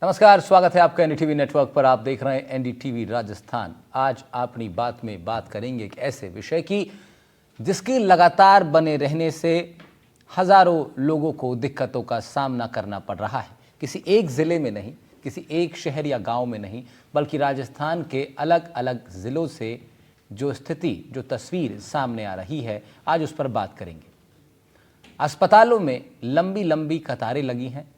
नमस्कार, स्वागत है आपका एनडीटीवी नेटवर्क पर। आप देख रहे हैं एनडीटीवी राजस्थान। आज अपनी बात में बात करेंगे एक ऐसे विषय की जिसकी लगातार बने रहने से हजारों लोगों को दिक्कतों का सामना करना पड़ रहा है। किसी एक ज़िले में नहीं, किसी एक शहर या गांव में नहीं, बल्कि राजस्थान के अलग अलग ज़िलों से जो स्थिति, जो तस्वीर सामने आ रही है, आज उस पर बात करेंगे। अस्पतालों में लंबी लंबी कतारें लगी हैं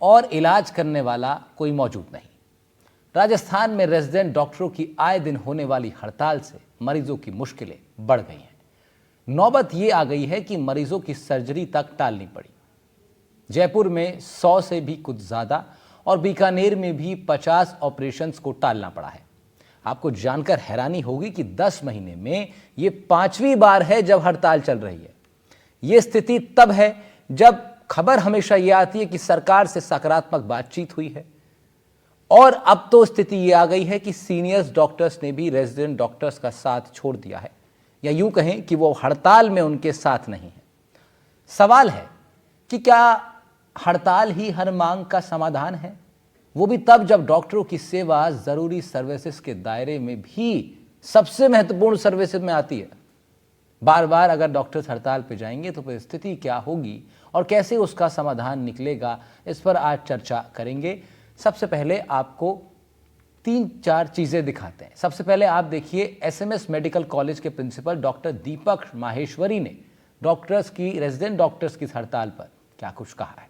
और इलाज करने वाला कोई मौजूद नहीं। राजस्थान में रेजिडेंट डॉक्टरों की आए दिन होने वाली हड़ताल से मरीजों की मुश्किलें बढ़ गई हैं। नौबत ये आ गई है कि मरीजों की सर्जरी तक टालनी पड़ी। जयपुर में 100 से भी कुछ ज़्यादा और बीकानेर में भी 50 ऑपरेशंस को टालना पड़ा है। आपको जानकर हैरानी होगी कि 10 महीने में ये 5वीं बार है जब हड़ताल चल रही है। ये स्थिति तब है जब खबर हमेशा ये आती है कि सरकार से सकारात्मक बातचीत हुई है, और अब तो स्थिति ये आ गई है कि सीनियर्स डॉक्टर्स ने भी रेजिडेंट डॉक्टर्स का साथ छोड़ दिया है, या यूं कहें कि वो हड़ताल में उनके साथ नहीं है। सवाल है कि क्या हड़ताल ही हर मांग का समाधान है? वो भी तब जब डॉक्टरों की सेवा जरूरी सर्विसेज के दायरे में भी सबसे महत्वपूर्ण सर्विसेज में आती है। बार बार अगर डॉक्टर्स हड़ताल पे जाएंगे तो फिर स्थिति क्या होगी और कैसे उसका समाधान निकलेगा, इस पर आज चर्चा करेंगे। सबसे पहले आपको 3-4 चीज़ें दिखाते हैं। सबसे पहले आप देखिए, एसएमएस मेडिकल कॉलेज के प्रिंसिपल डॉक्टर दीपक माहेश्वरी ने डॉक्टर्स की, रेजिडेंट डॉक्टर्स की हड़ताल पर क्या कुछ कहा है।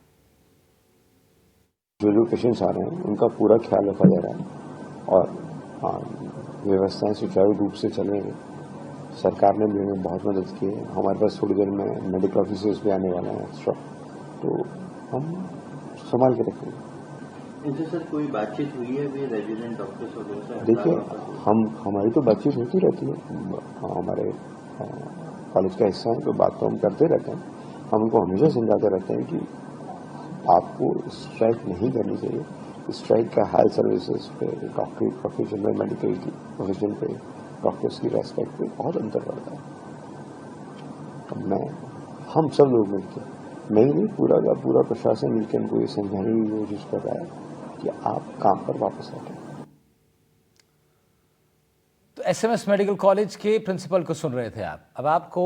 जो पेशेंट्स आ रहे हैं उनका पूरा ख्याल रखा जा रहा है और व्यवस्थाएं सुचारू रूप से चल रही हैं। सरकार ने भी हमें बहुत मदद की है। हमारे पास थोड़ी देर में मेडिकल ऑफिसर्स भी आने वाले हैं एक्स्ट्रा, तो हम संभाल के रखेंगे। इनसे सर कोई बातचीत हुई है अभी रेजिडेंट डॉक्टर्स वगैरह? देखिए, हमारी तो बातचीत होती रहती है, हमारे कॉलेज का हिस्सा है, तो बात तो हम करते रहते हैं। हम उनको हमेशा समझाते रहते हैं कि आपको स्ट्राइक नहीं करनी चाहिए। स्ट्राइक का हेल्थ सर्विसेज पे, डॉक्टरी प्रोफेशन में, मेडिकल की प्रोफेशन पे, डॉक्टर्स की रेस्पेक्ट पे बहुत अंतर पड़ता है। हम सब लोग मिलकर, मैं ही नहीं, पूरा का पूरा प्रशासन मिलकर इनको ये समझाने की कोशिश कर रहा है कि आप काम पर वापस आते हैं। तो एसएमएस मेडिकल कॉलेज के प्रिंसिपल को सुन रहे थे आप। अब आपको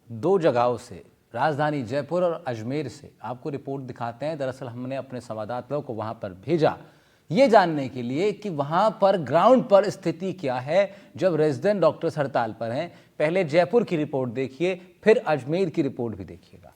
2 जगहों से, राजधानी जयपुर और अजमेर से, आपको रिपोर्ट दिखाते हैं। दरअसल हमने अपने संवाददाताओं को वहां पर भेजा ये जानने के लिए कि वहां पर ग्राउंड पर स्थिति क्या है जब रेजिडेंट डॉक्टर्स हड़ताल पर हैं। पहले जयपुर की रिपोर्ट देखिए, फिर अजमेर की रिपोर्ट भी देखिएगा।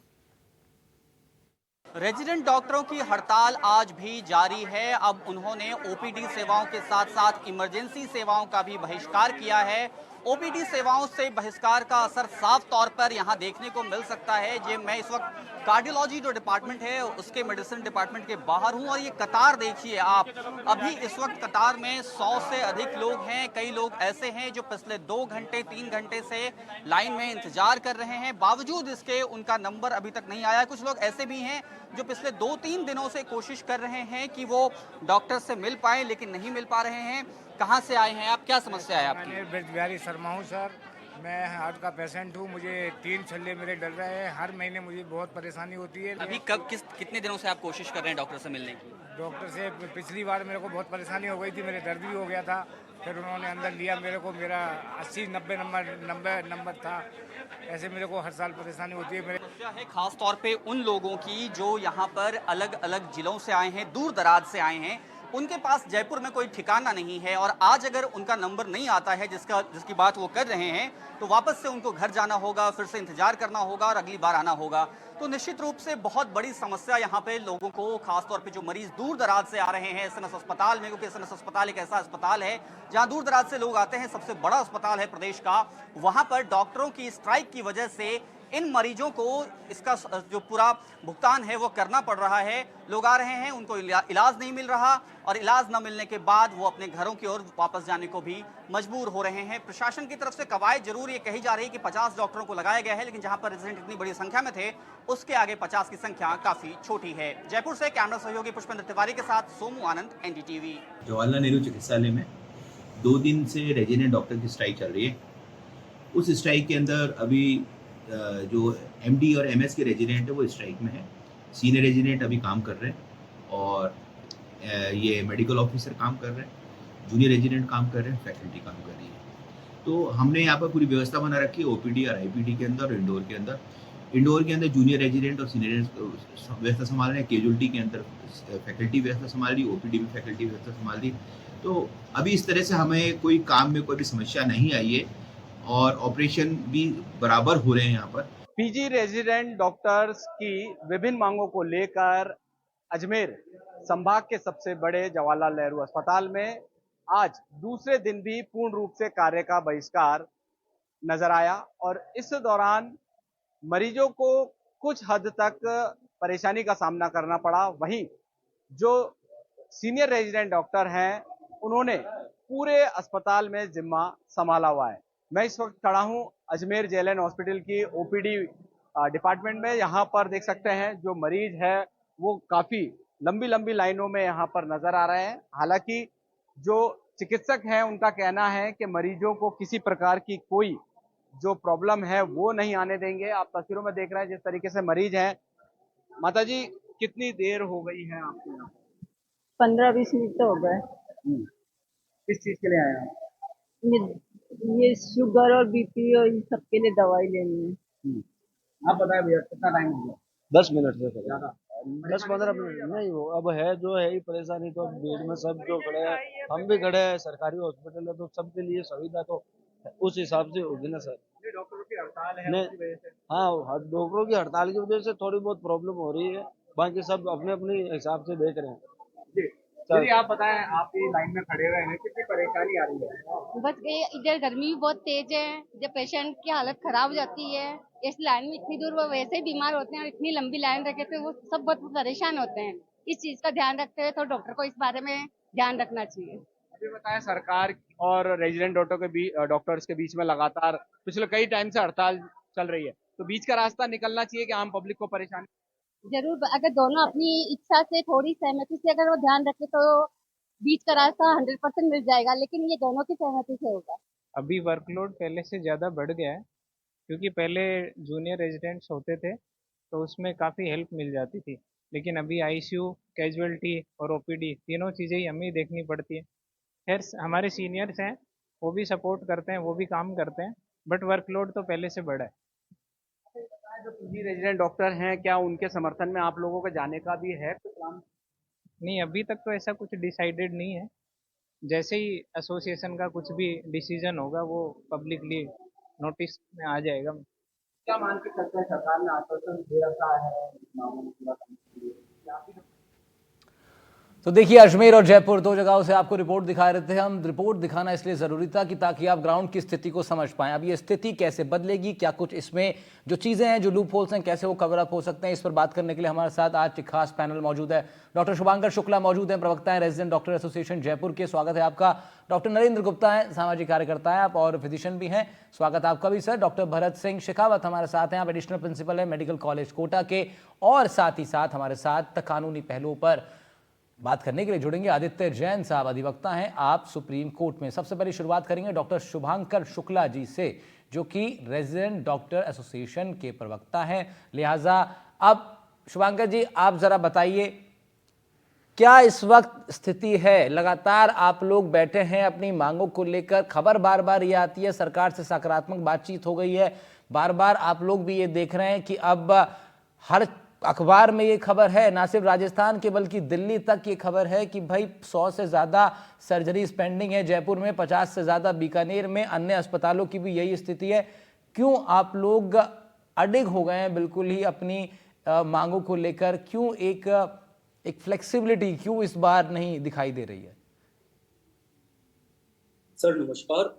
रेजिडेंट डॉक्टरों की हड़ताल आज भी जारी है। अब उन्होंने ओपीडी सेवाओं के साथ साथ इमरजेंसी सेवाओं का भी बहिष्कार किया है। ओपीडी सेवाओं से बहिष्कार का असर साफ तौर पर यहां देखने को मिल सकता है। ये मैं इस वक्त कार्डियोलॉजी जो डिपार्टमेंट है उसके मेडिसिन डिपार्टमेंट के बाहर हूं और ये कतार देखिए आप। अभी इस वक्त कतार में 100 से अधिक लोग हैं। कई लोग ऐसे हैं जो पिछले 2 घंटे 3 घंटे से लाइन में इंतजार कर रहे हैं, बावजूद इसके उनका नंबर अभी तक नहीं आया। कुछ लोग ऐसे भी हैं जो पिछले 2-3 दिनों से कोशिश कर रहे हैं कि वो डॉक्टर से मिल पाए, लेकिन नहीं मिल पा रहे हैं। कहाँ से आए हैं आप, क्या समस्या है आपकी? मैं ब्रज बिहारी शर्मा हूँ सर। मैं हार्ट का पेशेंट हूँ। मुझे 3 छल्ले मेरे डल रहे हैं। हर महीने मुझे बहुत परेशानी होती है। अभी कितने दिनों से आप कोशिश कर रहे हैं डॉक्टर से मिलने की? डॉक्टर से पिछली बार मेरे को बहुत परेशानी हो गई थी, मेरे दर्द भी हो गया था। फिर उन्होंने अंदर लिया मेरे को, मेरा 80-90 नंबर था। ऐसे मेरे को हर साल परेशानी होती है। मेरे समस्या है खास तौर पे उन लोगों की जो यहाँ पर अलग अलग जिलों से आए हैं, दूर दराज से आए हैं। उनके पास जयपुर में कोई ठिकाना नहीं है और आज अगर उनका नंबर नहीं आता है जिसकी बात वो कर रहे हैं, तो वापस से उनको घर जाना होगा, फिर से इंतजार करना होगा और अगली बार आना होगा। तो निश्चित रूप से बहुत बड़ी समस्या यहाँ पे लोगों को, खासतौर पे जो मरीज दूर दराज से आ रहे हैं एसएमएस अस्पताल में, क्योंकि एसएमएस अस्पताल एक ऐसा अस्पताल है जहाँ दूर दराज से लोग आते हैं, सबसे बड़ा अस्पताल है प्रदेश का। वहाँ पर डॉक्टरों की स्ट्राइक की वजह से इन मरीजों को इसका जो पूरा भुगतान है वो करना पड़ रहा है। लोग आ रहे हैं, उनको इलाज नहीं मिल रहा और इलाज न मिलने के बाद वो अपने घरों की ओर वापस जाने को भी मजबूर हो रहे हैं। प्रशासन की तरफ से कवायद जरूर ये कही जा रही है कि 50 डॉक्टरों को लगाया गया है, लेकिन जहां पर रेजिडेंट इतनी बड़ी संख्या में थे उसके आगे 50 की संख्या काफी छोटी है। जयपुर से कैमरा सहयोगी पुष्पेंद्र तिवारी के साथ सोमू आनंद, एनडीटीवी। जवाहरलाल नेहरू चिकित्सालय में 2 दिन से रेजिडेंट डॉक्टर की स्ट्राइक चल रही है। उस स्ट्राइक के अंदर अभी जो एमडी और एमएस के रेजिडेंट है वो स्ट्राइक में है। सीनियर रेजिडेंट अभी काम कर रहे हैं और ये मेडिकल ऑफिसर काम कर रहे हैं, जूनियर रेजिडेंट काम कर रहे हैं, फैकल्टी काम कर रही है। तो हमने यहाँ पर पूरी व्यवस्था बना रखी है ओपीडी और आईपीडी के अंदर और इंडोर के अंदर। इंडोर के अंदर जूनियर रेजिडेंट और सीनियर व्यवस्था संभाल रहे हैं, कैजुअलिटी के अंदर फैकल्टी व्यवस्था संभाल रही, ओपीडी में फैकल्टी व्यवस्था संभाल रही। तो अभी इस तरह से हमें कोई काम में कोई भी समस्या नहीं आई है और ऑपरेशन भी बराबर हो रहे हैं यहाँ पर। पीजी रेजिडेंट डॉक्टर्स की विभिन्न मांगों को लेकर अजमेर संभाग के सबसे बड़े जवाहरलाल नेहरू अस्पताल में आज दूसरे दिन भी पूर्ण रूप से कार्य का बहिष्कार नजर आया और इस दौरान मरीजों को कुछ हद तक परेशानी का सामना करना पड़ा। वहीं जो सीनियर रेजिडेंट डॉक्टर हैं उन्होंने पूरे अस्पताल में जिम्मा संभाला हुआ है। मैं इस वक्त खड़ा हूं अजमेर जेएलएन हॉस्पिटल की ओपीडी डिपार्टमेंट में। यहाँ पर देख सकते हैं जो मरीज है वो काफी लंबी लंबी लाइनों में यहाँ पर नजर आ रहे हैं। हालांकि जो चिकित्सक हैं उनका कहना है कि मरीजों को किसी प्रकार की कोई जो प्रॉब्लम है वो नहीं आने देंगे। आप तस्वीरों में देख रहे हैं जिस तरीके से मरीज हैं। माता जी कितनी देर हो गई है आपको यहाँ? 15-20 मिनट तो हो गए। किस चीज के लिए आए हैं? ये शुगर और बीपी और इन सब के लिए दवाई लेनी है। आप बताएं भैया कितना टाइम हो गया? 10 मिनट से ज्यादा 10-15 मिनट नहीं हो। अब है जो है ही परेशानी, तो भीड़ में सब जो खड़े हैं, हम भी खड़े हैं, सरकारी हॉस्पिटल है तो सबके लिए सुविधा तो उस हिसाब से होगी ना सर। डॉक्टरों की हड़ताल है नहीं, उसकी वजह से। हाँ, डॉक्टरों की हड़ताल की वजह से थोड़ी बहुत प्रॉब्लम हो रही है, बाकी सब अपने अपने हिसाब से देख रहे हैं। जी चलिए आप बताएं, आप ये लाइन में खड़े हुए हैं, कितनी परेशानी आ रही है? बस ये इधर गर्मी भी बहुत तेज है, जब पेशेंट की हालत खराब हो जाती है इस लाइन में इतनी दूर, वो वैसे ही बीमार होते हैं और इतनी लंबी लाइन रखे तो वो सब बहुत परेशान होते हैं। इस चीज का ध्यान रखते हुए तो डॉक्टर को इस बारे में ध्यान रखना चाहिए। अभी बताएं सरकार और रेजिडेंट डॉक्टर्स के बीच में लगातार पिछले कई टाइम से हड़ताल चल रही है, तो बीच का रास्ता निकलना चाहिए कि आम पब्लिक को परेशानी। जरूर, अगर दोनों अपनी इच्छा से थोड़ी सहमति से अगर वो ध्यान रखे तो बीच का रास्ता 100% मिल जाएगा, लेकिन ये दोनों की सहमति से होगा। अभी वर्कलोड पहले से ज़्यादा बढ़ गया है, क्योंकि पहले जूनियर रेजिडेंट्स होते थे तो उसमें काफ़ी हेल्प मिल जाती थी, लेकिन अभी आईसीयू, कैजुअलिटी और ओपीडी तीनों चीज़ें ही हमें देखनी पड़ती है। खैर हमारे सीनियर्स हैं, वो भी सपोर्ट करते हैं, वो भी काम करते हैं, बट वर्कलोड तो पहले से बढ़ा है। जो पीजी रेजिडेंट डॉक्टर हैं क्या उनके समर्थन में आप लोगों को जाने का भी है कुछ प्लान? नहीं, अभी तक तो ऐसा कुछ डिसाइडेड नहीं है। जैसे ही एसोसिएशन का कुछ भी डिसीजन होगा वो पब्लिकली नोटिस में आ जाएगा। क्या मान के चलते हैं, सरकार ने आश्वासन दे रखा है इस मामले में पूरा करने के लिए? क्या आप ही तो देखिए अजमेर और जयपुर दो जगहों से आपको रिपोर्ट दिखा रहे थे हम। रिपोर्ट दिखाना इसलिए ज़रूरी था कि ताकि आप ग्राउंड की स्थिति को समझ पाएं। अब ये स्थिति कैसे बदलेगी, क्या कुछ इसमें जो चीज़ें हैं, जो लूप होल्स हैं, कैसे वो कवर अप हो सकते हैं, इस पर बात करने के लिए हमारे साथ आज एक खास पैनल मौजूद है। डॉक्टर शुभांकर शुक्ला मौजूद हैं, प्रवक्ता हैं रेजिडेंट डॉक्टर एसोसिएशन जयपुर के। स्वागत है आपका। डॉक्टर नरेंद्र गुप्ता हैं, सामाजिक कार्यकर्ता हैं आप और फिजिशियन भी हैं, स्वागत आपका भी सर। डॉक्टर भरत सिंह शेखावत हमारे साथ हैं, आप एडिशनल प्रिंसिपल हैं मेडिकल कॉलेज कोटा के, और साथ ही साथ हमारे साथ कानूनी पहलुओं पर बात करने के लिए जुड़ेंगे आदित्य जैन साहब, अधिवक्ता हैं आप सुप्रीम कोर्ट में। सबसे पहले शुरुआत करेंगे डॉक्टर शुभांकर शुक्ला जी से, जो कि रेजिडेंट डॉक्टर एसोसिएशन के प्रवक्ता हैं। लिहाजा अब शुभांकर जी आप जरा बताइए क्या इस वक्त स्थिति है। लगातार आप लोग बैठे हैं अपनी मांगों को लेकर, खबर बार बार ये आती है सरकार से सकारात्मक बातचीत हो गई है, बार बार आप लोग भी ये देख रहे हैं कि अब हर अखबार में ये खबर है, ना सिर्फ राजस्थान के बल्कि दिल्ली तक ये खबर है कि भाई 100 से ज़्यादा सर्जरीज पेंडिंग है जयपुर में, 50 से ज़्यादा बीकानेर में, अन्य अस्पतालों की भी यही स्थिति है। क्यों आप लोग अडिग हो गए हैं बिल्कुल ही अपनी मांगों को लेकर? क्यों एक फ्लेक्सिबिलिटी क्यों इस बार नहीं दिखाई दे रही है? सर नमस्कार।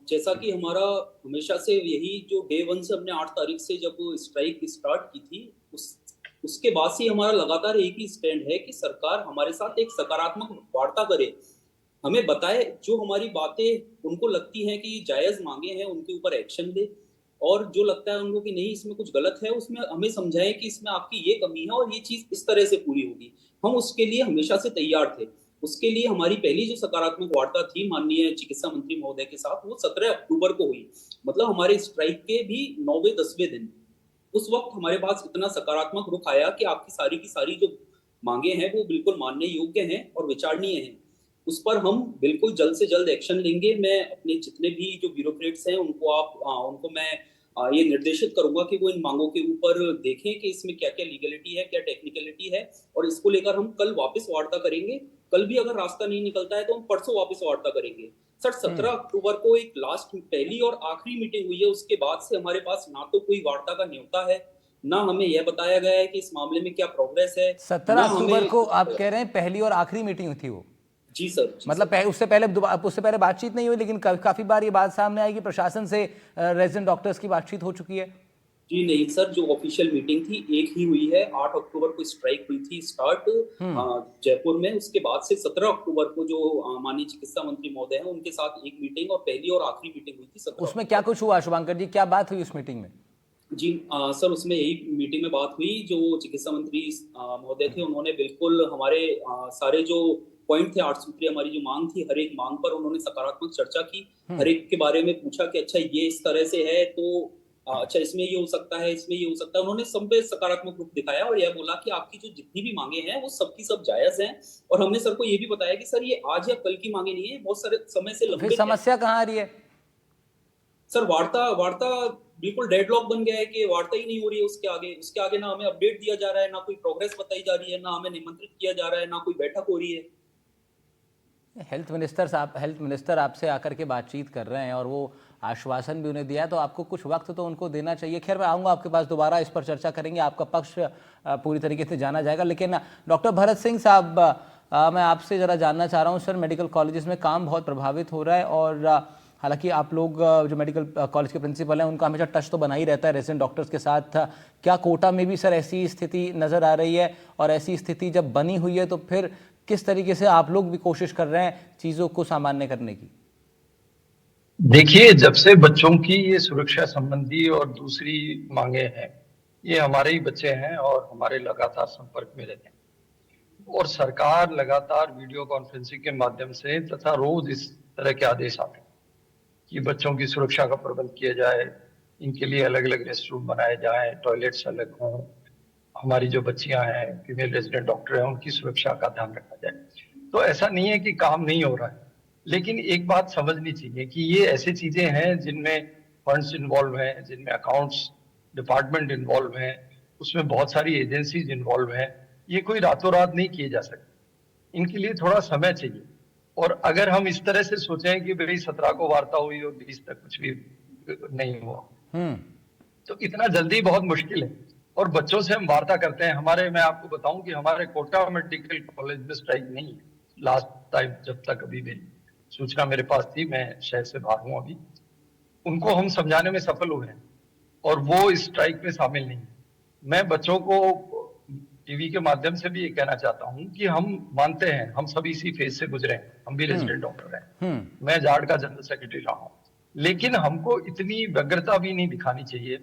जैसा कि हमारा हमेशा से यही जो डे 1 से हमने 8 तारीख से जब स्ट्राइक स्टार्ट की थी उसके बाद से हमारा लगातार एक ही स्टैंड है कि सरकार हमारे साथ एक सकारात्मक वार्ता करे, हमें बताए जो हमारी बातें उनको लगती हैं कि जायज़ मांगे हैं उनके ऊपर एक्शन ले, और जो लगता है उनको कि नहीं इसमें कुछ गलत है उसमें हमें समझाएं कि इसमें आपकी ये कमी है और ये चीज़ इस तरह से पूरी होगी। हम उसके लिए हमेशा से तैयार थे। उसके लिए हमारी पहली जो सकारात्मक वार्ता थी माननीय चिकित्सा मंत्री महोदय के साथ वो 17 अक्टूबर को हुई, मतलब हमारे स्ट्राइक के भी 9वें 10वें दिन। उस वक्त हमारे पास इतना सकारात्मक रुख आया कि आपकी सारी की सारी जो मांगे हैं वो बिल्कुल मानने योग्य हैं और विचारणीय हैं। उस पर हम बिल्कुल जल्द से जल्द एक्शन लेंगे। मैं अपने जितने भी जो ब्यूरोक्रेट्स हैं उनको मैं ये निर्देशित करूंगा कि वो इन मांगों के ऊपर देखें कि इसमें क्या-क्या लीगलिटी है, क्या टेक्निकलिटी है, और इसको लेकर हम कल वापस वार्ता करेंगे। कल भी अगर रास्ता नहीं निकलता है तो हम परसों वापस वार्ता करेंगे। सर 17 अक्टूबर को एक पहली और आखिरी मीटिंग हुई है, उसके बाद से हमारे पास ना तो कोई वार्ता का न्योता है, ना हमें यह बताया गया है कि इस मामले में क्या प्रोग्रेस है। 17 अक्टूबर को आप कह रहे हैं पहली और आखिरी मीटिंग हुई थी वो? जी सर। मतलब उससे पहले बातचीत नहीं हुई, लेकिन काफी बार ये बात सामने आई कि प्रशासन से रेजिडेंट डॉक्टर्स की बातचीत हो चुकी है। जी नहीं सर, जो ऑफिशियल मीटिंग थी एक ही हुई है। 8 अक्टूबर को स्ट्राइक हुई थी स्टार्ट जयपुर में। उसके बाद से 17 अक्टूबर को जो माननीय चिकित्सा मंत्री महोदय हैं उनके साथ एक मीटिंग और पहली और आखिरी मीटिंग हुई थी 17। उसमें क्या कुछ हुआ शुभांकर जी, क्या बात हुई उस मीटिंग में? जी सर, उसमें यही मीटिंग में बात हुई। जो चिकित्सा मंत्री महोदय थे उन्होंने बिल्कुल हमारे सारे जो पॉइंट थे 8 सूत्रीय हमारी जो मांग थी, हर एक मांग पर उन्होंने सकारात्मक चर्चा की। हर एक के बारे में पूछा कि अच्छा ये इस तरह से है तो अच्छा इसमें ये हो सकता है, इसमें ये हो सकता है। उन्होंने सब पे सकारात्मक रूप दिखाया और यह बोला कि आपकी जो जितनी भी मांगे हैं वो सबकी सब जायज हैं। और हमने सर को ये भी बताया कि सर ये आज या कल की मांगे नहीं है, बहुत सारे समय से लंबित है। फिर समस्या कहाँ आ रही है सर? वार्ता बिल्कुल डेडलॉक बन गया है कि वार्ता ही नहीं हो रही है। उसके आगे ना हमें अपडेट दिया जा रहा है, ना कोई प्रोग्रेस बताई जा रही है, ना हमें निमंत्रित किया जा रहा है, ना कोई बैठक हो रही है। हेल्थ मिनिस्टर आपसे आकर के बातचीत कर रहे हैं और वो आश्वासन भी उन्हें दिया है, तो आपको कुछ वक्त तो उनको देना चाहिए। खैर, मैं आऊँगा आपके पास, दोबारा इस पर चर्चा करेंगे, आपका पक्ष पूरी तरीके से जाना जाएगा। लेकिन डॉक्टर भरत सिंह साहब, मैं आपसे ज़रा जानना चाह रहा हूँ, सर मेडिकल कॉलेजेस में काम बहुत प्रभावित हो रहा है और हालांकि आप लोग जो मेडिकल कॉलेज के प्रिंसिपल हैं उनका हमेशा टच तो बना ही रहता है रेजिडेंट डॉक्टर्स के साथ। क्या कोटा में भी सर ऐसी स्थिति नज़र आ रही है? और ऐसी स्थिति जब बनी हुई है तो फिर किस तरीके से आप लोग भी कोशिश कर रहे हैं चीज़ों को सामान्य करने की? देखिए, जब से बच्चों की ये सुरक्षा संबंधी और दूसरी मांगे हैं, ये हमारे ही बच्चे हैं और हमारे लगातार संपर्क में रहते हैं और सरकार लगातार वीडियो कॉन्फ्रेंसिंग के माध्यम से तथा रोज इस तरह के आदेश आते हैं कि बच्चों की सुरक्षा का प्रबंध किया जाए, इनके लिए अलग अलग रेस्ट रूम बनाए जाएं, टॉयलेट्स अलग हों, हमारी जो बच्चियां हैं, फीमेल रेजिडेंट डॉक्टर हैं, उनकी सुरक्षा का ध्यान रखा जाए। तो ऐसा नहीं है कि काम नहीं हो रहा है, लेकिन एक बात समझनी चाहिए कि ये ऐसी चीजें हैं जिनमें फंड्स इन्वॉल्व हैं, जिनमें अकाउंट्स डिपार्टमेंट इन्वॉल्व हैं, उसमें बहुत सारी एजेंसीज इन्वॉल्व हैं। ये कोई रातों रात नहीं किए जा सकते, इनके लिए थोड़ा समय चाहिए। और अगर हम इस तरह से सोचें कि भाई 17 को वार्ता हुई और 20 तक कुछ भी नहीं हुआ, तो इतना जल्दी बहुत मुश्किल है। और बच्चों से हम वार्ता करते हैं। मैं आपको बताऊं कि हमारे कोटा मेडिकल कॉलेज में स्ट्राइक नहीं है। लास्ट टाइम जब तक अभी मेरी सूचना मेरे पास थी, मैं शहर से बाहर हूं अभी, उनको हम समझाने में सफल हुए हैं और वो इस स्ट्राइक में शामिल नहीं है। मैं बच्चों को टीवी के माध्यम से भी ये कहना चाहता हूं कि हम मानते हैं, हम सभी इसी फेज से गुजरे हैं, हम भी रेजिडेंट डॉक्टर हैं, मैं जाड़ का जनरल सेक्रेटरी रहा हूं, लेकिन हमको इतनी व्यग्रता भी नहीं दिखानी चाहिए।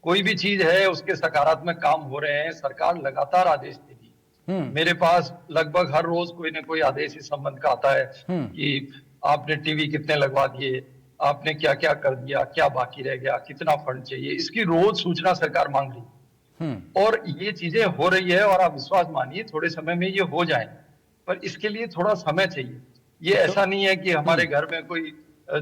कोई भी चीज है उसके सकारात्मक काम हो रहे हैं, सरकार लगातार आदेश देगी। मेरे पास लगभग हर रोज कोई ना कोई आदेश इस संबंध का आता है कि आपने टीवी कितने लगवा दिए, आपने क्या क्या कर दिया, क्या बाकी रह गया, कितना फंड चाहिए, इसकी रोज सूचना सरकार मांग रही है। और ये चीजें हो रही है और आप विश्वास मानिए थोड़े समय में ये हो जाए, पर इसके लिए थोड़ा समय चाहिए। ये ऐसा नहीं है कि हमारे घर में कोई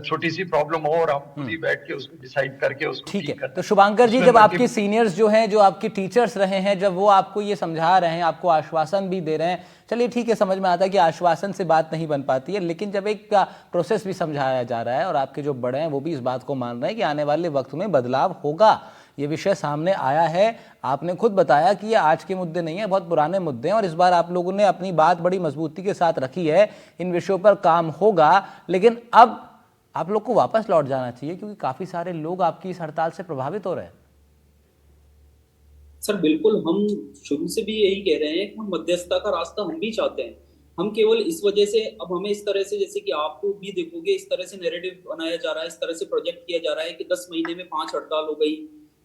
छोटी सी प्रॉब्लम हो और हम खुद ही बैठ के उसको डिसाइड करके उसको ठीक है। तो शुभांकर जी, जब आपके सीनियर्स जो हैं, जो आपके टीचर्स रहे हैं, जब वो आपको ये समझा रहे हैं, आपको आश्वासन भी दे रहे हैं, चलिए ठीक है, समझ में आता है कि आश्वासन से बात नहीं बन पाती है, लेकिन जब एक प्रोसेस भी समझाया जा रहा है और आपके जो बड़े हैं वो भी इस बात को मान रहे हैं कि आने वाले वक्त में बदलाव होगा, ये विषय सामने आया है। आपने खुद बताया कि ये आज के मुद्दे नहीं है, बहुत पुराने मुद्दे हैं और इस बार आप लोगों ने अपनी बात बड़ी मजबूती के साथ रखी है, इन विषयों पर काम होगा। लेकिन अब आप लोग को वापस लौट जाना चाहिए क्योंकि काफी सारे लोग आपकी इस हड़ताल से प्रभावित हो रहे हैं। सर बिल्कुल, हम शुरू से भी यही कह रहे हैं कि हम मध्यस्थता का रास्ता हम भी चाहते हैं। हम केवल इस वजह से अब हमें इस तरह से, जैसे कि आप भी देखोगे, इस तरह से नैरेटिव बनाया जा रहा है, इस तरह से प्रोजेक्ट किया जा रहा है कि 10 महीने में 5 हड़ताल हो गई,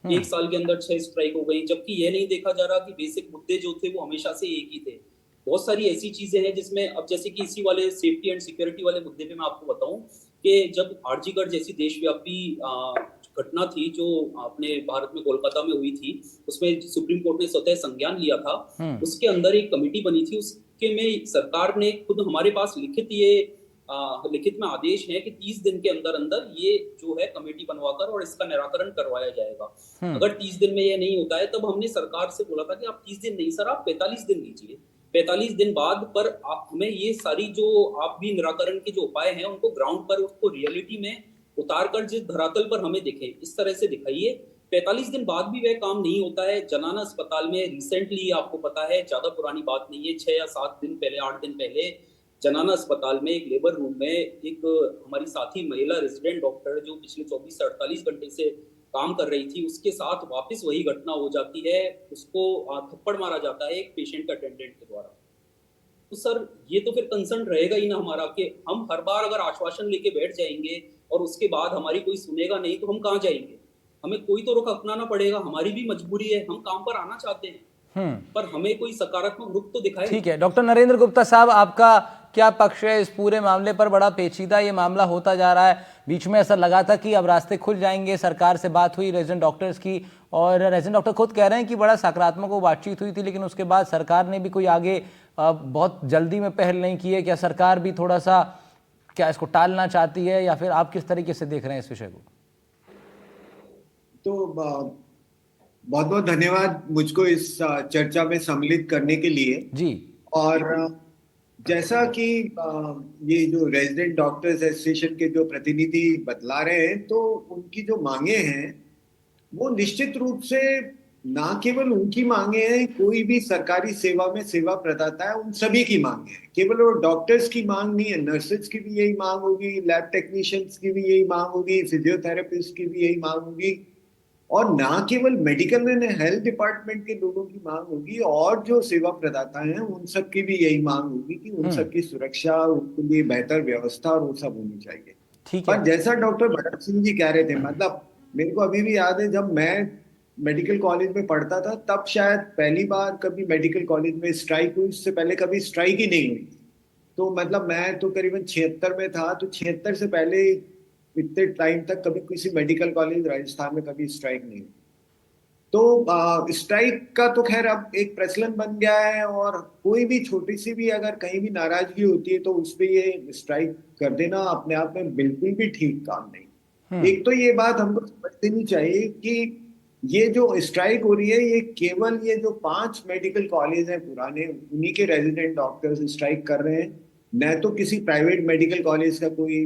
1 साल के अंदर 6 स्ट्राइक हो गई, जबकि यह नहीं देखा जा रहा कि बेसिक मुद्दे जो थे वो हमेशा से एक ही थे। बहुत सारी ऐसी चीजें हैं जिसमें, अब जैसे कि इसी वाले सेफ्टी एंड सिक्योरिटी वाले मुद्दे पे मैं आपको बताऊं कि जब आरजीकर जैसी देशव्यापी घटना थी जो अपने भारत में कोलकाता में हुई थी, उसमें सुप्रीम कोर्ट ने स्वतः संज्ञान लिया था। उसके अंदर एक कमेटी बनी थी, उसके में सरकार ने खुद हमारे पास लिखित में आदेश है कि 30 दिन के अंदर अंदर ये जो है कमेटी बनवाकर और इसका निराकरण करवाया जाएगा। अगर 30 दिन में ये नहीं होता है, तब हमने सरकार से बोला था कि आप 30 दिन नहीं सर, आप 45 दिन लीजिए। 45 दिन बाद पर आप हमें ये सारी जो आप भी निराकरण के जो उपाय हैं उनको ग्राउंड पर, उसको रियलिटी में उतार कर जिस धरातल पर हमें दिखे, इस तरह से दिखाइए। 45 दिन बाद भी वह काम नहीं होता है। जनाना अस्पताल में रिसेंटली, आपको पता है, ज्यादा पुरानी बात नहीं है, 6 या 7 दिन पहले, 8 दिन पहले जनाना अस्पताल में एक लेबर रूम में एक हमारी साथी महिला रेजिडेंट डॉक्टर जो पिछले 24 से 48 घंटे से काम कर रही थी, उसके साथ वापस वही घटना हो जाती है। उसको थप्पड़ मारा जाता है एक पेशेंट का अटेंडेंट के द्वारा। तो सर ये तो फिर कंसर्न रहेगा ही ना हमारा कि हम हर बार अगर आश्वासन लेके बैठ जाएंगे और उसके बाद हमारी कोई सुनेगा नहीं, तो हम कहाँ जाएंगे? हमें कोई तो रुख अपनाना पड़ेगा, हमारी भी मजबूरी है, हम काम पर आना चाहते हैं, पर हमें कोई सकारात्मक रुख तो दिखाए। ठीक है, डॉक्टर नरेंद्र गुप्ता साहब, आपका क्या पक्ष है इस पूरे मामले पर? बड़ा पेचीदा ये मामला होता जा रहा है। बीच में ऐसा लगा था कि अब रास्ते खुल जाएंगे, सरकार से बात हुई रेजिडेंट डॉक्टर्स की, और रेजिडेंट डॉक्टर खुद कह रहे हैं कि बड़ा सकारात्मक वो बातचीत हुई थी, लेकिन उसके बाद सरकार ने भी कोई आगे बहुत जल्दी में पहल नहीं की है। क्या सरकार भी थोड़ा सा क्या इसको टालना चाहती है, या फिर आप किस तरीके से देख रहे हैं इस विषय को? तो बहुत बहुत धन्यवाद मुझको इस चर्चा में सम्मिलित करने के लिए जी। और जैसा कि ये जो रेजिडेंट डॉक्टर्स एसोसिएशन के जो प्रतिनिधि बतला रहे हैं, तो उनकी जो मांगे हैं वो निश्चित रूप से ना केवल उनकी मांगे हैं, कोई भी सरकारी सेवा में सेवा प्रदाता है उन सभी की मांगे हैं। केवल वो डॉक्टर्स की मांग नहीं है, नर्सेज की भी यही मांग होगी, लैब टेक्नीशियंस की भी यही मांग होगी, फिजियोथेरेपिस्ट की भी यही मांग होगी, और ना केवल मेडिकल एंड हेल्थ डिपार्टमेंट के लोगों की मांग होगी, और जो सेवा प्रदाता हैं उन सब की भी यही मांग होगी कि उन सब की सुरक्षा, उनके लिए बेहतर व्यवस्था और वो सब होनी चाहिए। पर जैसा डॉक्टर भगत सिंह जी कह रहे थे, मतलब मेरे को अभी भी याद है जब मैं मेडिकल कॉलेज में पढ़ता था, तब शायद पहली बार कभी मेडिकल कॉलेज में स्ट्राइक हुई, उससे पहले कभी स्ट्राइक ही नहीं हुई। तो मतलब मैं तो करीबन 76 में था, तो 76 से पहले इतने टाइम तक कभी किसी मेडिकल कॉलेज राजस्थान में कभी स्ट्राइक नहीं हुई। तो स्ट्राइक का तो खैर अब एक प्रचलन बन गया है, और कोई भी छोटी सी भी अगर कहीं भी नाराजगी होती है तो उस पर ये स्ट्राइक कर देना अपने आप में बिल्कुल भी ठीक काम नहीं। एक तो ये बात हमको समझ देनी चाहिए कि ये जो स्ट्राइक हो रही है, ये केवल ये जो 5 मेडिकल कॉलेज हैं पुराने, उन्हीं के रेजिडेंट डॉक्टर्स स्ट्राइक कर रहे हैं, न तो किसी प्राइवेट मेडिकल कॉलेज का कोई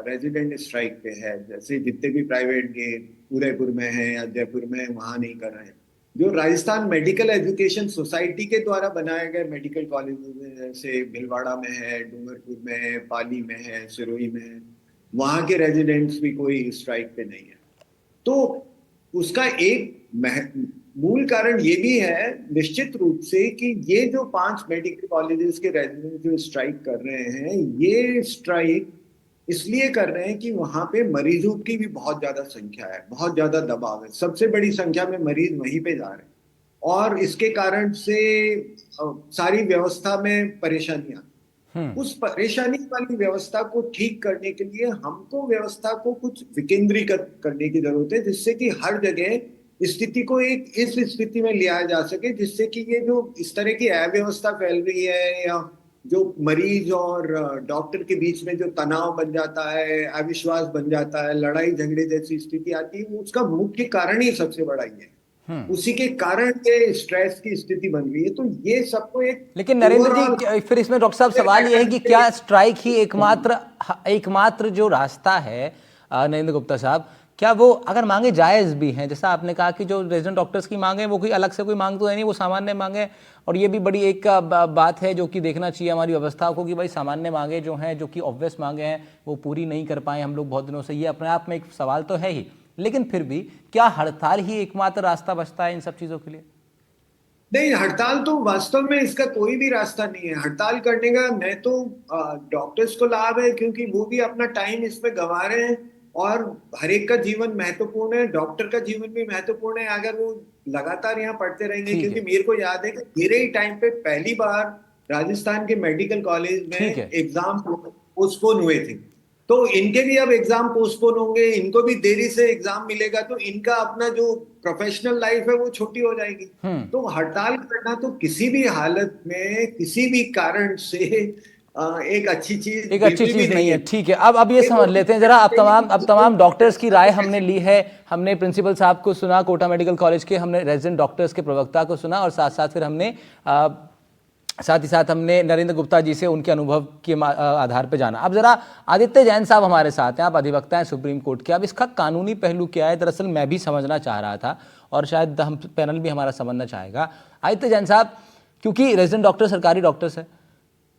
रेजिडेंट स्ट्राइक पे है। जैसे जितने भी प्राइवेट ये उदयपुर में है या जयपुर में, वहां नहीं कर रहे हैं। जो राजस्थान मेडिकल एजुकेशन सोसाइटी के द्वारा बनाए गए मेडिकल कॉलेज जैसे भीलवाड़ा में है, डूंगरपुर में है, पाली में है, सिरोही में है, वहां के रेजिडेंट्स भी कोई स्ट्राइक पे नहीं है। तो उसका एक मूल कारण ये भी है निश्चित रूप से कि ये जो 5 मेडिकल कॉलेजेस के रेजिडेंट जो स्ट्राइक कर रहे हैं, ये स्ट्राइक इसलिए कर रहे हैं कि वहां पे मरीजों की भी बहुत ज्यादा संख्या है, बहुत ज्यादा दबाव है, सबसे बड़ी संख्या में मरीज वहीं पे जा रहे हैं, और इसके कारण से सारी व्यवस्था में परेशानियां। उस परेशानी वाली व्यवस्था को ठीक करने के लिए हमको व्यवस्था को कुछ विकेंद्रीकृत करने की जरूरत है, जिससे कि हर जगह स्थिति को एक इस स्थिति में लिया जा सके, जिससे कि ये जो इस तरह की अव्यवस्था फैल रही है, या जो मरीज और डॉक्टर के बीच में जो तनाव बन जाता है, अविश्वास बन जाता है, लड़ाई झगड़े जैसी स्थिति आती है, उसका मुख्य कारण ही सबसे बड़ा ये है। उसी के कारण ये स्ट्रेस की स्थिति बन गई है। तो ये सबको एक, लेकिन नरेंद्र जी फिर इसमें डॉक्टर साहब सवाल ये है कि क्या स्ट्राइक ही एकमात्र जो रास्ता है, नरेंद्र गुप्ता साहब, क्या वो अगर मांगे जायज भी हैं? जैसा आपने कहा कि जो रेजिडेंट डॉक्टर्स की मांगे वो कोई अलग से कोई मांग तो है नहीं, वो सामान्य मांगे, और ये भी बड़ी एक बात है जो कि देखना चाहिए हमारी व्यवस्था को कि भाई सामान्य मांगे जो हैं, जो कि ऑब्वियस मांगे हैं, वो पूरी नहीं कर पाए हम लोग बहुत दिनों से। ये अपने आप में एक सवाल तो है ही, लेकिन फिर भी क्या हड़ताल ही एकमात्र रास्ता बचता है इन सब चीजों के लिए? नहीं, हड़ताल तो वास्तव में इसका कोई भी रास्ता नहीं है। हड़ताल करने का न तो डॉक्टर्स को लाभ है, क्योंकि वो भी अपना टाइम इसमें गंवा रहे हैं, और हर एक का जीवन महत्वपूर्ण है, डॉक्टर का जीवन भी महत्वपूर्ण है अगर वो लगातार यहाँ पढ़ते रहेंगे। क्योंकि मेरे को याद है कि मेरे ही टाइम पे पहली बार राजस्थान के मेडिकल कॉलेज में एग्जाम पोस्टपोन हुए थे, तो इनके भी अब एग्जाम पोस्टपोन होंगे, इनको भी देरी से एग्जाम मिलेगा, तो इनका अपना जो प्रोफेशनल लाइफ है वो छोटी हो जाएगी। तो हड़ताल करना तो किसी भी हालत में किसी भी कारण से एक अच्छी चीज नहीं है। ठीक है, अब ये समझ लेते हैं जरा, अब तमाम डॉक्टर्स की राय हमने ली है। हमने प्रिंसिपल साहब को सुना, कोटा मेडिकल कॉलेज के, हमने रेजिडेंट डॉक्टर्स के प्रवक्ता को सुना, और साथ फिर हमने साथ ही साथ हमने नरेंद्र गुप्ता जी से उनके अनुभव के आधार पर जाना। अब जरा आदित्य जैन साहब हमारे साथ हैं, आप अधिवक्ता हैं सुप्रीम कोर्ट के। अब इसका कानूनी पहलू क्या है, दरअसल मैं भी समझना चाह रहा था और शायद हम पैनल भी हमारा समझना चाहेगा। आदित्य जैन साहब, क्योंकि रेजिडेंट डॉक्टर सरकारी डॉक्टर्स है,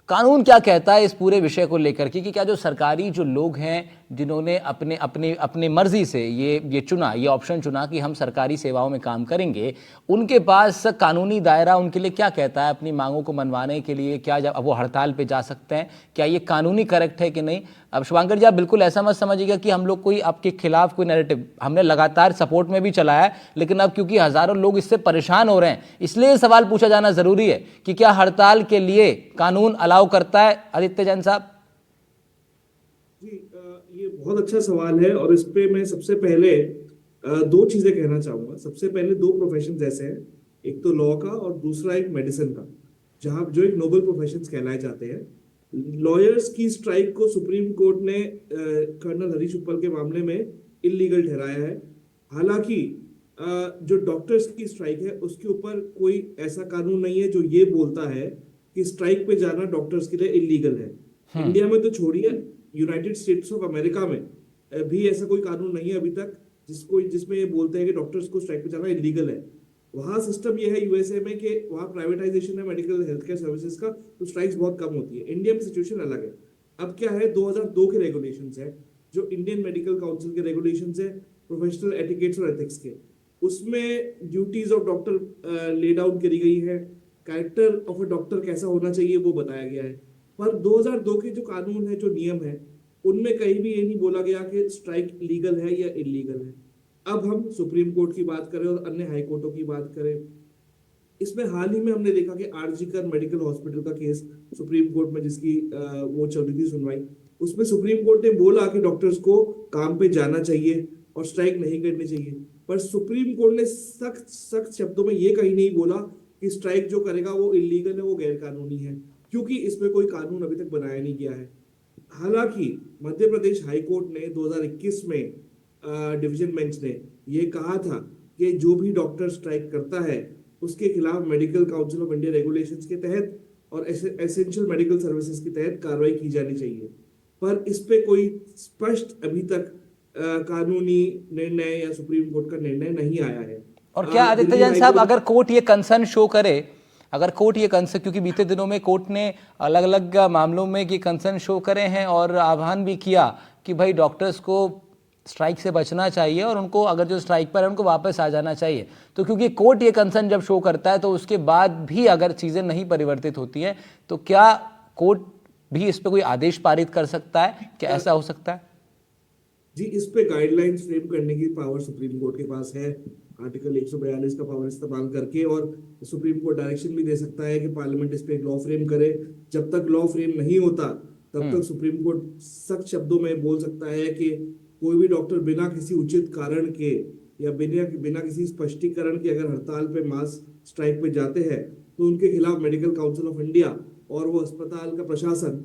कानून क्या कहता है इस पूरे विषय को लेकर के कि क्या जो सरकारी जो लोग हैं जिन्होंने अपने अपने अपने मर्जी से ये चुना, ये ऑप्शन चुना कि हम सरकारी सेवाओं में काम करेंगे, उनके पास कानूनी दायरा उनके लिए क्या कहता है अपनी मांगों को मनवाने के लिए? क्या जब वो हड़ताल पे जा सकते हैं, क्या ये कानूनी करेक्ट है कि नहीं? अब शुभांकर जी, आप बिल्कुल ऐसा मत समझिएगा कि हम लोग कोई आपके खिलाफ कोई नैरेटिव, हमने लगातार सपोर्ट में भी चलाया है, लेकिन अब क्योंकि हजारों लोग इससे परेशान हो रहे हैं, इसलिए सवाल पूछा जाना जरूरी है कि क्या हड़ताल के लिए कानून अलाउ करता है? आदित्य जैन साहब जी, ये बहुत अच्छा सवाल है और इस पे मैं सबसे पहले दो चीजें कहना चाहूंगा। सबसे पहले दो प्रोफेशंस ऐसे हैं, एक तो लॉ का और दूसरा एक मेडिसिन का, जहां जो एक नोबल प्रोफेशंस कहलाए जाते हैं। लॉयर्स की स्ट्राइक को सुप्रीम कोर्ट ने कर्नल हरीश उपल के मामले में इलीगल ठहराया है। हालांकि जो डॉक्टर्स की स्ट्राइक है उसके ऊपर कोई ऐसा कानून नहीं है जो ये बोलता है कि स्ट्राइक पे जाना डॉक्टर्स के लिए इलीगल है। इंडिया में तो छोड़िए, यूनाइटेड स्टेट्स ऑफ अमेरिका में भी ऐसा कोई कानून नहीं है अभी तक जिसमें ये बोलते हैं कि डॉक्टर्स को स्ट्राइक पे जाना इलीगल है। वहाँ सिस्टम ये है यूएसए में कि वहाँ प्राइवेटाइजेशन है मेडिकल हेल्थ केयर सर्विसेज का, तो स्ट्राइक्स बहुत कम होती है। इंडिया में सिचुएशन अलग है। अब क्या है, 2002 के रेगुलेशंस है, जो इंडियन मेडिकल काउंसिल के रेगुलेशंस है प्रोफेशनल एटिकेट्स और एथिक्स के, उसमें duties of doctor lay down करी गई है, कैरेक्टर ऑफ अ डॉक्टर कैसा होना चाहिए वो बताया गया है। पर 2002 के जो कानून है, जो नियम है, उनमें कहीं भी ये नहीं बोला गया कि स्ट्राइक लीगल है या इलीगल है। अब हम सुप्रीम कोर्ट की बात करें और अन्य हाई कोर्टों की बात करें, इसमें हाल ही में हमने देखा कि आरजी कर मेडिकल हॉस्पिटल का केस सुप्रीम कोर्ट में जिसकी वो चल रही थी सुनवाई, उसमें सुप्रीम कोर्ट ने बोला कि डॉक्टर्स को काम पे जाना चाहिए और स्ट्राइक नहीं करनी चाहिए। पर सुप्रीम कोर्ट ने सख्त शब्दों में ये कहीं नहीं बोला कि स्ट्राइक जो करेगा वो इलीगल है, वो गैर कानूनी है, क्योंकि इसमें कोई कानून अभी तक बनाया नहीं गया है। हालांकि मध्य प्रदेश हाई कोर्ट ने 2021 में डिवीजन बेंच ने ये कहा था कि जो भी डॉक्टर स्ट्राइक करता है उसके खिलाफ medical council of India regulations के तहत और एसेंशियल मेडिकल सर्विसेज के तहत कार्रवाई की जानी चाहिए। पर इस पे कोई स्पष्ट अभी तक कानूनी निर्णय या सुप्रीम कोर्ट का निर्णय नहीं आया है। और क्या आदित्य जैन साहब, अगर कोर्ट ये कंसर्न शो करे, अगर कोर्ट ये कंसर्न, क्योंकि बीते दिनों में कोर्ट ने अलग अलग मामलों में ये कंसर्न शो करे हैं और आह्वान भी किया कि भाई डॉक्टर्स को स्ट्राइक से बचना चाहिए और उनको, अगर जो स्ट्राइक पर है उनको वापस आ जाना चाहिए, तो क्योंकि कोर्ट ये कंसर्न जब शो करता है तो उसके बाद भी अगर चीज़ें नहीं परिवर्तित होती हैं तो क्या कोर्ट भी इस पर कोई आदेश पारित कर सकता है? क्या ऐसा हो सकता है? जी, इस पे गाइडलाइंस फ्रेम करने की पावर सुप्रीम कोर्ट के पास है, आर्टिकल 142 का पावर इस्तेमाल करके, और सुप्रीम कोर्ट डायरेक्शन भी दे सकता है कि पार्लियामेंट इस पे एक लॉ फ्रेम करे। जब तक लॉ फ्रेम नहीं होता तब तक सुप्रीम कोर्ट सख्त शब्दों में बोल सकता है कि कोई भी डॉक्टर बिना किसी उचित कारण के या बिना किसी स्पष्टीकरण के अगर हड़ताल पे मास स्ट्राइक पे जाते हैं तो उनके खिलाफ मेडिकल काउंसिल ऑफ इंडिया और वो अस्पताल का प्रशासन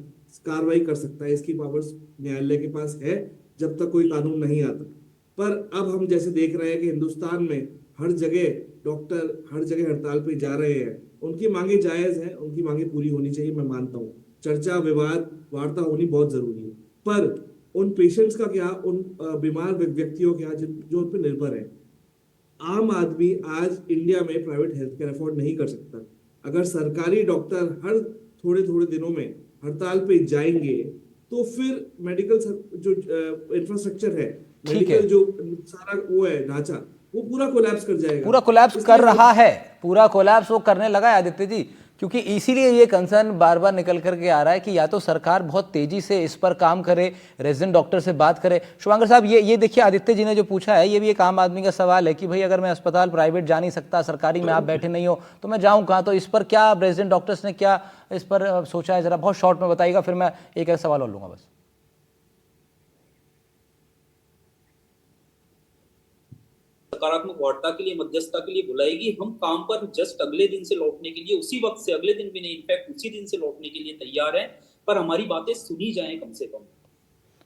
कार्रवाई कर सकता है। इसकी पावर्स न्यायालय के पास है जब तक कोई कानून नहीं आता। पर अब हम जैसे देख रहे हैं कि हिंदुस्तान में हर जगह डॉक्टर हर जगह हड़ताल पे जा रहे हैं, उनकी मांगे जायज हैं, उनकी मांगे पूरी होनी चाहिए, मैं मानता हूँ। चर्चा, विवाद, वार्ता होनी बहुत जरूरी है, पर उन पेशेंट्स का क्या, उन बीमार व्यक्तियों क्या जो उन पर निर्भर है। आम आदमी आज इंडिया में प्राइवेट हेल्थ केयर अफोर्ड नहीं कर सकता। अगर सरकारी डॉक्टर हर थोड़े थोड़े दिनों में हड़ताल पे जाएंगे तो फिर मेडिकल जो इंफ्रास्ट्रक्चर है, मेडिकल जो सारा वो है ढांचा, वो पूरा कोलैप्स कर जाएगा। पूरा कोलैप्स कर रहा है, पूरा कोलैप्स वो करने लगा है आदित्य जी, क्योंकि इसीलिए ये कंसर्न बार बार निकल करके आ रहा है कि या तो सरकार बहुत तेजी से इस पर काम करे, रेजिडेंट डॉक्टर से बात करे। शुभांकर साहब, ये देखिए, आदित्य जी ने जो पूछा है ये भी एक आम आदमी का सवाल है कि भाई अगर मैं अस्पताल प्राइवेट जा नहीं सकता, सरकारी में आप बैठे नहीं हो, तो मैं जाऊँ कहाँ? तो इस पर क्या रेजिडेंट डॉक्टर्स ने क्या इस पर सोचा है, जरा बहुत शॉर्ट में बताइएगा, फिर मैं एक सवाल और लूँगा बस। सकारात्मक वार्ता के लिए, मध्यस्थता के लिए बुलाएगी, हम काम पर जस्ट अगले दिन से लौटने के लिए, उसी वक्त से, अगले दिन भी नहीं, इनफैक्ट उसी दिन से लौटने के लिए तैयार हैं, पर हमारी बातें सुनी जाएं कम से कम।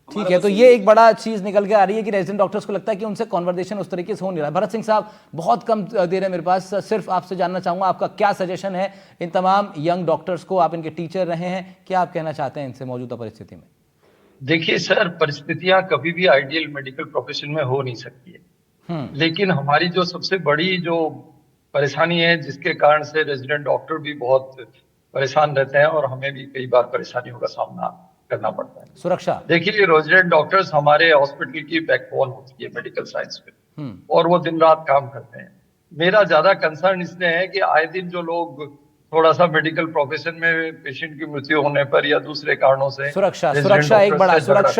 ठीक है, तो ये एक बड़ा चीज निकल के आ रही है कि रेजिडेंट डॉक्टर्स को लगता है कि उनसे कॉन्वर्सेशन उस तरीके से हो नहीं रहा है। भरत सिंह साहब, बहुत कम देर है मेरे पास, सिर्फ आपसे जानना चाहूंगा आपका क्या सजेशन है इन तमाम यंग डॉक्टर्स को, आप इनके टीचर रहे हैं, क्या आप कहना चाहते हैं इनसे मौजूदा परिस्थिति में? देखिए सर, परिस्थितियां कभी भी आइडियल मेडिकल प्रोफेशन में हो नहीं सकती है, लेकिन हमारी जो सबसे बड़ी जो परेशानी है, जिसके कारण से रेजिडेंट डॉक्टर भी बहुत परेशान रहते हैं और हमें भी कई बार परेशानियों का सामना करना पड़ता है, सुरक्षा। देखिए, रेजिडेंट डॉक्टर्स हमारे हॉस्पिटल की बैकबोन होती है मेडिकल साइंस में, और वो दिन रात काम करते हैं। मेरा ज्यादा कंसर्न इसलिए है कि आए दिन जो लोग थोड़ा सा मेडिकल प्रोफेशन में पेशेंट की मृत्यु होने पर या दूसरे कारणों से सुरक्षा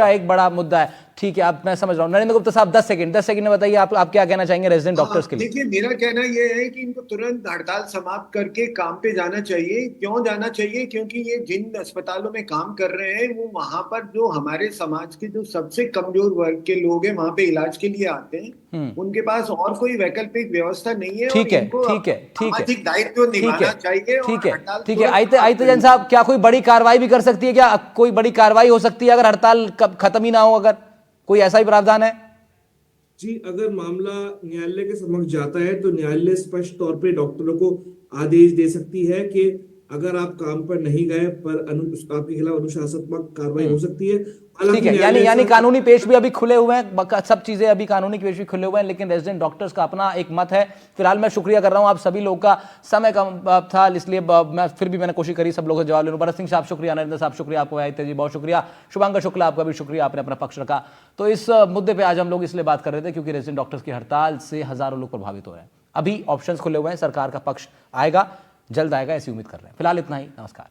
एक बड़ा मुद्दा है। ठीक है, आप, मैं समझ रहा हूँ। नरेंद्र गुप्ता साहब, 10 सेकंड में बताइए आप क्या कहना चाहेंगे रेजिडेंट डॉक्टर्स के लिए? देखिए, मेरा कहना यह है कि इनको तुरंत हड़ताल समाप्त करके काम पे जाना चाहिए। क्यों जाना चाहिए? क्योंकि ये जिन अस्पतालों में काम कर रहे हैं, वो वहां पर जो हमारे समाज के जो सबसे कमजोर वर्ग के लोग हैं, वहां पे इलाज के लिए आते हैं, उनके पास और कोई वैकल्पिक व्यवस्था नहीं है। ठीक है, सामाजिक दायित्व निभाना चाहिए। ठीक है, आइते जैन साहब, क्या कोई बड़ी कार्रवाई भी कर सकती है? क्या कोई बड़ी कार्रवाई हो सकती है अगर हड़ताल खत्म ही ना हो? अगर कोई ऐसा ही प्रावधान है? जी, अगर मामला न्यायालय के समक्ष जाता है तो न्यायालय स्पष्ट तौर पे डॉक्टरों को आदेश दे सकती है कि अगर आप काम पर नहीं गए पर आपके खिलाफ अनुशासनात्मक कार्रवाई हो सकती है। ठीक है, यानी कानूनी पेश भी अभी खुले हुए हैं, सब चीजें अभी कानूनी पेश भी खुले हुए हैं, लेकिन रेजिडेंट डॉक्टर्स का अपना एक मत है। फिलहाल मैं शुक्रिया कर रहा हूं, आप सभी लोगों का समय कम था, इसलिए मैंने कोशिश करी सब लोगों का जवाब लेने। भरत सिंह साहब शुक्रिया, नरेंद्र साहब शुक्रिया, आपको आयते जी बहुत शुक्रिया, शुभांकर शुक्ला आपका भी शुक्रिया, आपने अपना पक्ष रखा। तो इस मुद्दे पर आज हम लोग इसलिए बात कर रहे थे क्योंकि रेजिडेंट डॉक्टर्स की हड़ताल से हजारों लोग प्रभावित हो रहे हैं। अभी ऑप्शंस खुले हुए हैं, सरकार का पक्ष आएगा, जल्द आएगा, ऐसी उम्मीद कर रहे हैं। फिलहाल इतना ही, नमस्कार।